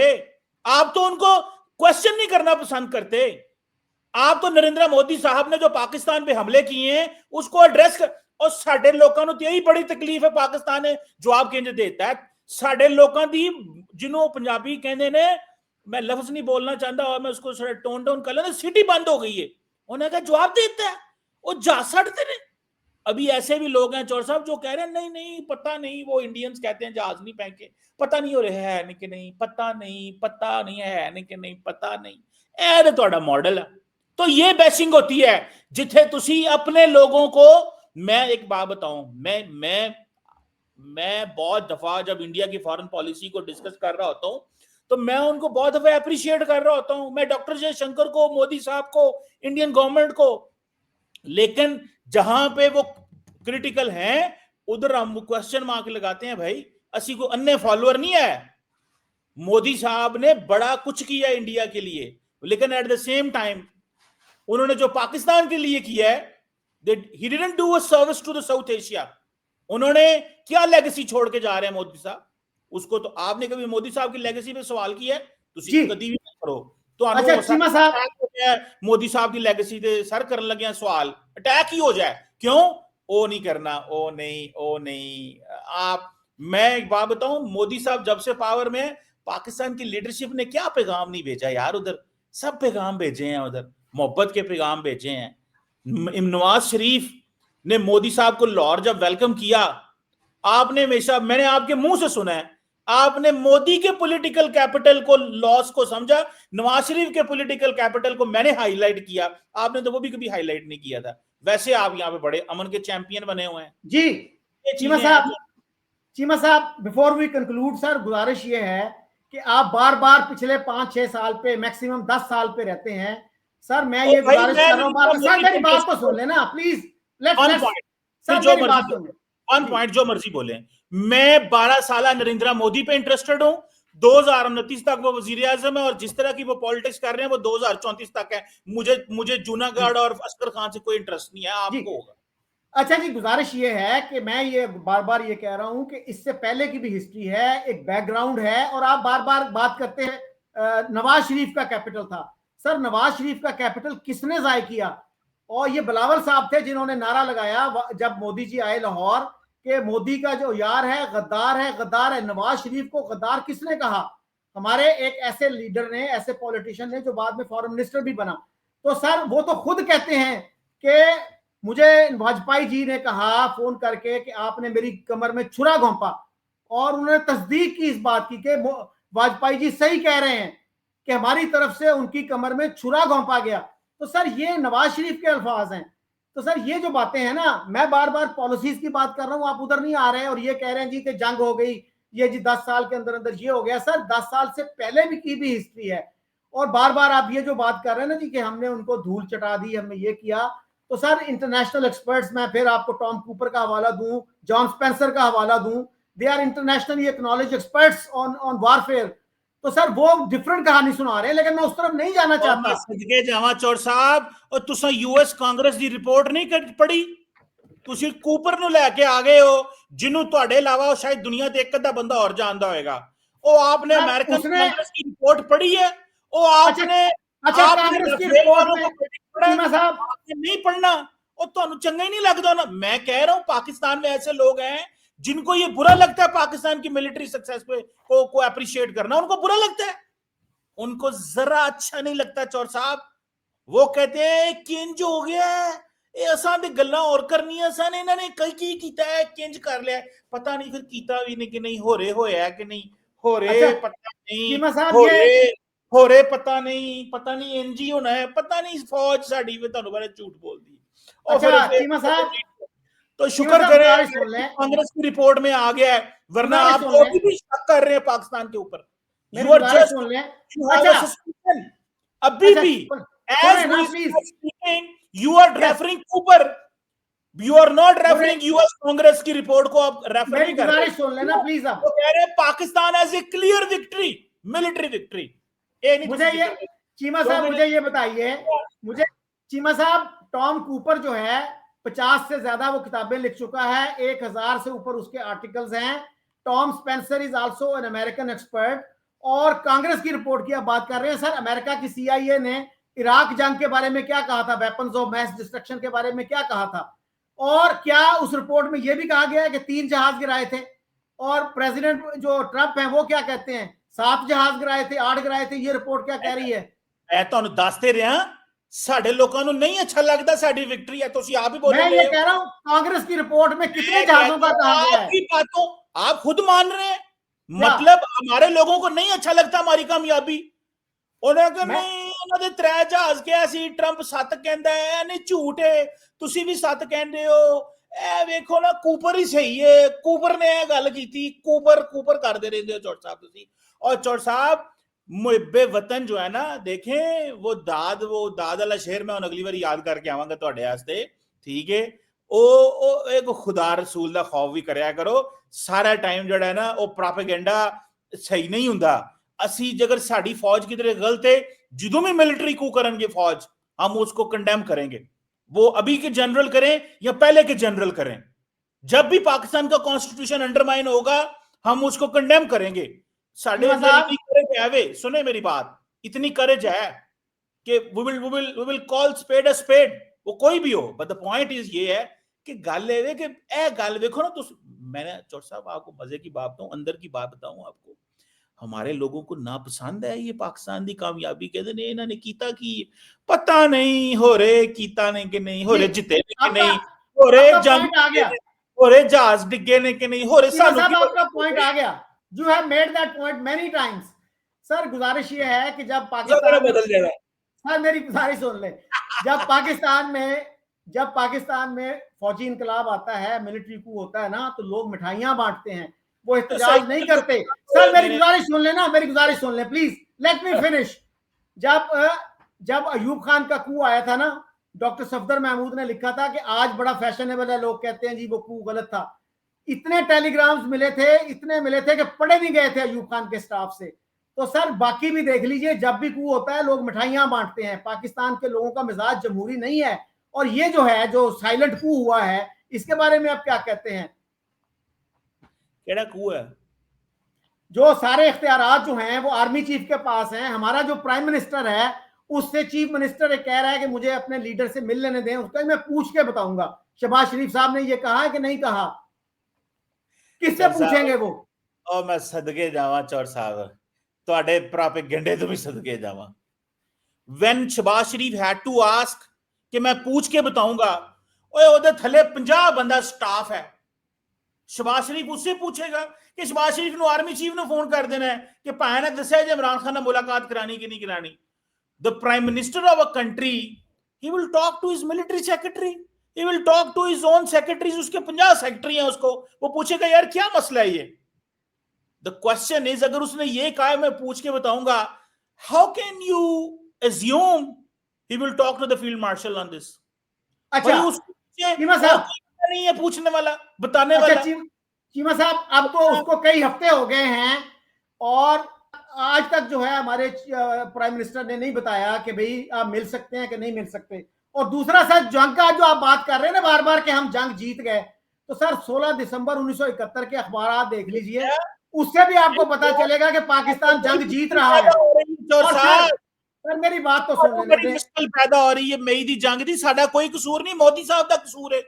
आप तो उनको क्वेश्चन नहीं करना पसंद करते। आप तो नरेंद्र मोदी साहब ने जो पाकिस्तान पे हमले किए हैं उसको एड्रेस कर, और साडे लोगों को यही बड़ी तकलीफ है, पाकिस्तान ने जवाब किंज देता है साडे लोगों की, जिन्हों पंजाबी कहते ने, मैं लफ्ज नहीं बोलना चाहता और मैं उसको टोन डाउन कर लेना, सिटी बंद हो गई है, उन्हें कहा जवाब देता है, वो जा सड़ते ने। अभी ऐसे भी लोग हैं चौर साहब जो कह रहे हैं नहीं नहीं पता नहीं, वो इंडियंस कहते हैं जहाज नहीं फेंके, पता नहीं हो रहा है कि नहीं, पता नहीं है कि नहीं, पता नहीं, ए थोड़ा मॉडल है। तो ये बैशिंग होती है जिथे तुसी अपने लोगों को, मैं एक बात बताऊं, मैं बहुत दफा जब इंडिया की फॉरेन पॉलिसी को डिस्कस कर रहा होता हूं तो मैं उनको बहुत दफा अप्रिशिएट कर रहा होता हूं, मैं डॉक्टर जयशंकर को, मोदी साहब को, इंडियन गवर्नमेंट को, लेकिन जहां पे वो क्रिटिकल हैं उधर हम क्वेश्चन मार्क लगाते हैं। भाई असी को अन्य फॉलोअर नहीं है, मोदी साहब ने बड़ा कुछ किया इंडिया के लिए, लेकिन एट द सेम टाइम उन्होंने जो पाकिस्तान के लिए किया है, he didn't do a service to the South Asia। उन्होंने क्या लेगेसी छोड़ के जा रहे हैं मोदी साहब, उसको तो आपने कभी मोदी साहब की लेगेसी पे सवाल किया है? तुसी कभी भी नहीं करो। तो अच्छा चीमा साहब, मोदी साहब की लेगेसी ते सर करने लगे सवाल, अटैक ही हो जाए, क्यों? ओ नहीं करना, ओ नहीं। आप, मैं एक बात बताऊं, मोदी साहब जब से पावर में है, पाकिस्तान की लीडरशिप ने क्या पैगाम नहीं भेजा यार उधर, सब पैगाम भेजे हैं उधर, मोहब्बत के पैगाम भेजे हैं। नवाज शरीफ ने मोदी साहब को लाहौर जब वेलकम किया, आपने हमेशा, मैंने आपके मुंह से सुना है, आपने मोदी के पॉलिटिकल कैपिटल को लॉस को समझा, नवाज शरीफ के पॉलिटिकल कैपिटल को मैंने हाईलाइट किया, आपने तो वो भी कभी हाईलाइट नहीं किया था। वैसे आप यहाँ पे बड़े अमन के चैंपियन बने हुए हैं जी। चीमा साहब, बिफोर वी कंक्लूड सर, गुजारिश ये है कि आप बार बार पिछले 5-6 साल पे, मैक्सिमम 10 साल पे रहते हैं सर, मैं ये गुजारिश कर रहा हूँ, सर मेरी बात तो सुन लेना प्लीज, वन पॉइंट जो मर्जी बोले। मैं 12 साल नरेंद्र मोदी पे इंटरेस्टेड हूं, 2029 तक वो वजीर आजम है, और जिस तरह की वो पॉलिटिक्स कर रहे हैं वो 2034 तक है। मुझे जूनागढ़ और असगर खान से कोई इंटरेस्ट नहीं है, आपको होगा। अच्छा जी, गुजारिश ये है कि मैं ये बार बार ये कह रहा हूं कि इससे पहले की भी हिस्ट्री है, एक बैकग्राउंड है, और आप बार बार बात करते हैं नवाज शरीफ का कैपिटल था। सर नवाज शरीफ का कैपिटल किसने जाय किया? और ये बिलावल साहब थे जिन्होंने नारा लगाया जब मोदी जी आए लाहौर कि मोदी का जो यार है गद्दार है। नवाज शरीफ को गद्दार किसने कहा? हमारे एक ऐसे लीडर ने, ऐसे पॉलिटिशियन ने जो बाद में फॉरेन मिनिस्टर भी बना। तो सर वो तो खुद कहते हैं कि मुझे वाजपेयी जी ने कहा फोन करके कि आपने मेरी कमर में छुरा घोंपा, और उन्होंने तस्दीक की इस बात की कि वाजपेयी जी सही कह रहे हैं कि हमारी तरफ से उनकी कमर में छुरा घोंपा गया। तो सर ये नवाज शरीफ के अल्फाज हैं। तो सर ये जो बातें हैं ना, मैं बार बार पॉलिसीज की बात कर रहा हूं, आप उधर नहीं आ रहे हैं और ये कह रहे हैं जी कि जंग हो गई, ये जी 10 साल के अंदर अंदर ये हो गया। सर 10 साल से पहले भी की भी हिस्ट्री है, और बार बार आप ये जो बात कर रहे हैं ना जी कि हमने उनको धूल चटा दी, हमने ये किया। तो सर इंटरनेशनल एक्सपर्ट्स, मैं फिर आपको टॉम कूपर का हवाला दूं, जॉन स्पेंसर का हवाला दूं, they are internationally acknowledge experts on warfare. तो सर वो डिफरेंट कहानी सुना रहे हैं, लेकिन मैं उस तरफ नहीं जाना चाहता। सदके जावा चौर साहब, और तुसा यूएस कांग्रेस की रिपोर्ट नहीं पढ़ी? तुसी कूपर नु लेके आ गए हो, जिन्हों तुहाडे अलावा शायद दुनिया ते एक अद्धा बंदा और जानदा होएगा। ओ आपने अमेरिकन कांग्रेस की रिपोर्ट पढ़ी है? ओ आपने कांग्रेस की रिपोर्ट नहीं पढ़ना, और तुहानू चंगा ही नहीं लगदा ना। मैं कह रहा हूं पाकिस्तान में ऐसे लोग हैं जिनको ये बुरा लगता है पाकिस्तान की मिलिट्री सक्सेस पे को अप्रिशिएट करना, उनको बुरा लगता है, उनको जरा अच्छा नहीं लगता चौर साहब। वो कहते हैं किंज हो गया, ये असां दे गल्लां और करनियां सन, इन्होंने कई की कीता है, किंज कर लिया, पता नहीं फिर कीता भी नहीं कि नहीं, हो रहे होया कि नहीं हो रहे, पता नहीं हो रहे, पता नहीं एनजी होना है, पता नहीं फौज साडी वे तुहानू बारे झूठ बोलदी। और फिर तो शुक्र करें कांग्रेस की रिपोर्ट में आ गया है, वरना आप लोग भी शक कर रहे हैं पाकिस्तान के ऊपर। अभी भी as we are speaking you are referring Cooper, you are not referring US Congress की रिपोर्ट को आप रेफर नहीं कर रहे। सुन लेना प्लीज। आप वो कह रहे हैं Pakistan as a clear victory, military victory. मुझे ये चीमा साहब मुझे ये बताइए, मुझे चीमा साहब, टॉम कूपर जो है 50 से ज्यादा वो किताबें लिख चुका है, 1000 से ऊपर उसके आर्टिकल्स हैं। Tom Spencer is also an American expert. और कांग्रेस की रिपोर्ट की आप बात कर रहे हैं सर, अमेरिका की CIA ने इराक जंग के बारे में क्या कहा था, वेपन्स ऑफ मैस डिस्ट्रक्शन के बारे में क्या कहा था, और क्या उस रिपोर्ट में यह भी कहा गया है कि 3 जहाज गिराए थे, और प्रेसिडेंट जो ट्रंप है वो क्या कहते हैं 7 जहाज गिराए थे, 8 गिराए थे। ये रिपोर्ट क्या कह रही है? मैं तो दसते रहा साडे लोगों को नहीं अच्छा लगता साडी विक्ट्री है, तो आप ही बोल मैं ये कह रहा हूं कांग्रेस की रिपोर्ट में कितने जहाजों का कहा गया है? आपकी बातों आप खुद मान रहे हैं, मतलब हमारे लोगों को नहीं अच्छा लगता हमारी कामयाबी। उन्होंने 3 जहाज किया सी, ट्रंप 7 कहता है, नहीं झूठ है, तुसी भी 7 कहते हो। ए वेखो ना कूपर ही सही है, कूपर ने गल की थी, कूपर कूपर करते रहते हो चौट साहब तुसी। और चौट साहब मुहिब्बे वतन जो है ना, देखें वो दाद वाला शेर मैं अगली बार याद करके आवांगा तुहाडे वास्ते, ठीक है। ओ एक खुदा रसूल दा खौफ भी करया करो, सारा टाइम जड़ा है ना वो प्रोपेगेंडा सही नहीं हुंदा। असी जगर साडी फौज किधरे गलत है, जिदों में मिलिट्री कू करेंगे फौज, हम उसको कंडेम करेंगे, वो अभी के जनरल करें या पहले के जनरल करें। जब भी पाकिस्तान का कॉन्स्टिट्यूशन अंडरमाइन होगा हम उसको कंडेम करेंगे। साढ़े इतनी करेज है वे, सुने मेरी बात, इतनी करेज है कि we will call spade a spade, वो कोई भी हो। बट द पॉइंट इज ये है कि गल है कि ए गल देखो ना, तो मैंने चौट साहब आपको मजे की बात बताऊं, अंदर की बात बताऊं आपको, हमारे लोगों को ना पसंद है ये पाकिस्तान की कामयाबी, कहते ने इन्होंने कीता की पता नहीं, हो रहे कीता ने कि नहीं, हो रहे जिते कि नहीं, हो रहे जंग आ गया, हो रहे जहाज डिगे ने कि नहीं, हो रहे सानू की। आपका पॉइंट आ गया, you have made that point many times. Sir गुजारिश ये है कि जब पाकिस्तान बदल जाएगा, सर मेरी गुजारिश सुन ले, जब पाकिस्तान में फौजी इनकलाब आता है, मिलिट्री कू होता है ना, तो लोग मिठाइयां बांटते हैं, वो एहतजाज नहीं करते। सर मेरी गुजारिश सुन लेना, मेरी गुजारिश सुन ले प्लीज, लेट मी फिनिश। जब अयूब खान का कू आया था ना, डॉक्टर सफदर महमूद ने लिखा था कि आज बड़ा फैशनेबल है, लोग कहते हैं जी वो कू गलत था। इतने टेलीग्राम्स मिले थे कि पढ़े नहीं गए थे अयूब खान के स्टाफ से। तो सर बाकी भी देख लीजिए, जब भी कू होता है लोग मिठाइयां बांटते हैं। पाकिस्तान के लोगों का मिजाज जमहूरी नहीं है। और ये जो है जो साइलेंट कू हुआ है, इसके बारे में आप क्या कहते हैं? केड़ा कू है? जो सारे इख्तियारात जो हैं वो आर्मी चीफ के पास हैं। हमारा जो प्राइम मिनिस्टर है उससे चीफ मिनिस्टर कह रहा है कि मुझे अपने लीडर से मिल लेने दें, उसका मैं पूछ के बताऊंगा। शहबाज शरीफ साहब ने ये कहा है कि नहीं कहा? किससे पूछेंगे वो? और मैं सदके जावा चौर साहब, ਤੁਹਾਡੇ प्रोपेगेंडे तो भी सदके जावा। When Shahbaz Sharif had to ask कि मैं पूछ के बताऊंगा, ओए ओदे थले 50 बंदा स्टाफ है, शहबाज शरीफ उससे पूछेगा कि शहबाज शरीफ नु आर्मी चीफ ने फोन कर देना है कि भाई ने दस्या जे इमरान खान ने मुलाकात करानी कि नहीं करानी। The prime minister of a country, he will talk to his military secretary, he will talk to his own secretaries, उसके 50 सेक्रेटरी हैं, उसको वो पूछेगा यार क्या मसला है ये। The question is, अगर उसने ये कहा मैं पूछ के बताऊंगा, how can you assume he will talk to the field marshal on this? अच्छा चीमा साहब नहीं है पूछने वाला, बताने वाला। चीमा साहब अब तो उसको कई हफ्ते हो गए हैं और आज तक जो है हमारे प्राइम मिनिस्टर ने नहीं बताया कि भाई आप मिल सकते हैं कि नहीं मिल सकते। और दूसरा सर जंग का जो आप बात कर रहे हैं ना बार बार कि हम जंग जीत गए, तो सर 16 दिसंबर 1971 के अखबार देख लीजिए, उससे भी आपको पता चलेगा कि पाकिस्तान जंग जीत रहा है। और सर मेरी बात तो सुन लेने मुश्किल पैदा हो रही है, मई दी जंग दी साडा कोई कसूर नहीं, मोदी साहब का कसूर है।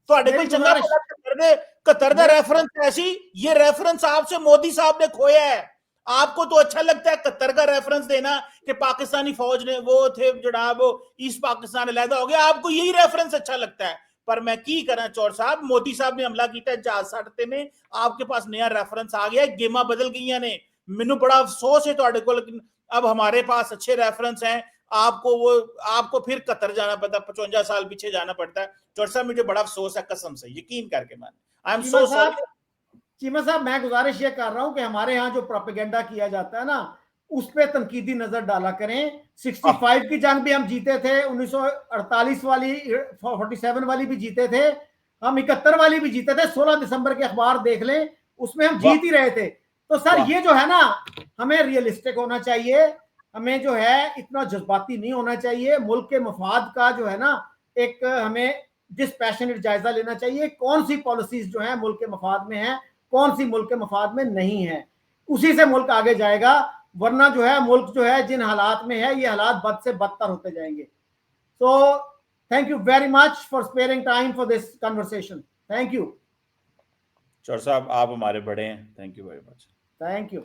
ਤੁਹਾਡੇ ਕੋਲ ਚੰਗਾ ਕਰਦੇ 71 ਦਾ रेफरेंस ऐसी, ये रेफरेंस आपसे मोदी साहब ने खोया है। आपको तो अच्छा लगता है 71 का रेफरेंस देना कि पाकिस्तानी फौज ने वो थे जनाब ईस्ट पाकिस्तान अलहदा हो गया, आपको यही रेफरेंस अच्छा लगता है। पर मैं की करा चौर साहब, मोदी साहब ने हमला किया जहाज सटते में, आपके पास नया रेफरेंस आ गया, गेमा बदल गई ने। मैनू बड़ा अफसोस है ਤੁਹਾਡੇ ਕੋਲ, अब हमारे पास अच्छे रेफरेंस हैं, आपको फिर कतर जाना पड़ता, 55 साल पीछे जाना पड़ता है। चौर साहब मुझे बड़ा अफसोस है, कसम से यकीन करके मैं I am so sorry. Cheema साहब मैं गुजारिश ये कर रहा हूं कि हमारे यहाँ जो प्रोपेगेंडा किया जाता है ना, उस पर तनकीदी नजर डाला करें। 65 की जंग भी हम जीते थे, 1948 वाली, 47 वाली भी जीते थे, हम 71 वाली भी जीते थे। 16 दिसंबर के अखबार देख लें, उसमें हम जीत ही रहे थे। तो सर ये जो है ना, हमें रियलिस्टिक होना चाहिए, हमें जो है इतना जज्बाती नहीं होना चाहिए। मुल्क के मफाद का जो है ना, एक हमें डिस्पैशनेट जायजा लेना चाहिए, कौन सी पॉलिसीज जो है मुल्क के मफाद में है, कौन सी मुल्क के मफाद में नहीं है, उसी से मुल्क आगे जाएगा। वरना जो है मुल्क जो है जिन हालात में है, ये हालात बद से बदतर होते जाएंगे। So thank you very much for sparing time for this conversation. Thank you चौर साहब, आप हमारे बड़े हैं, thank you very much. Thank you.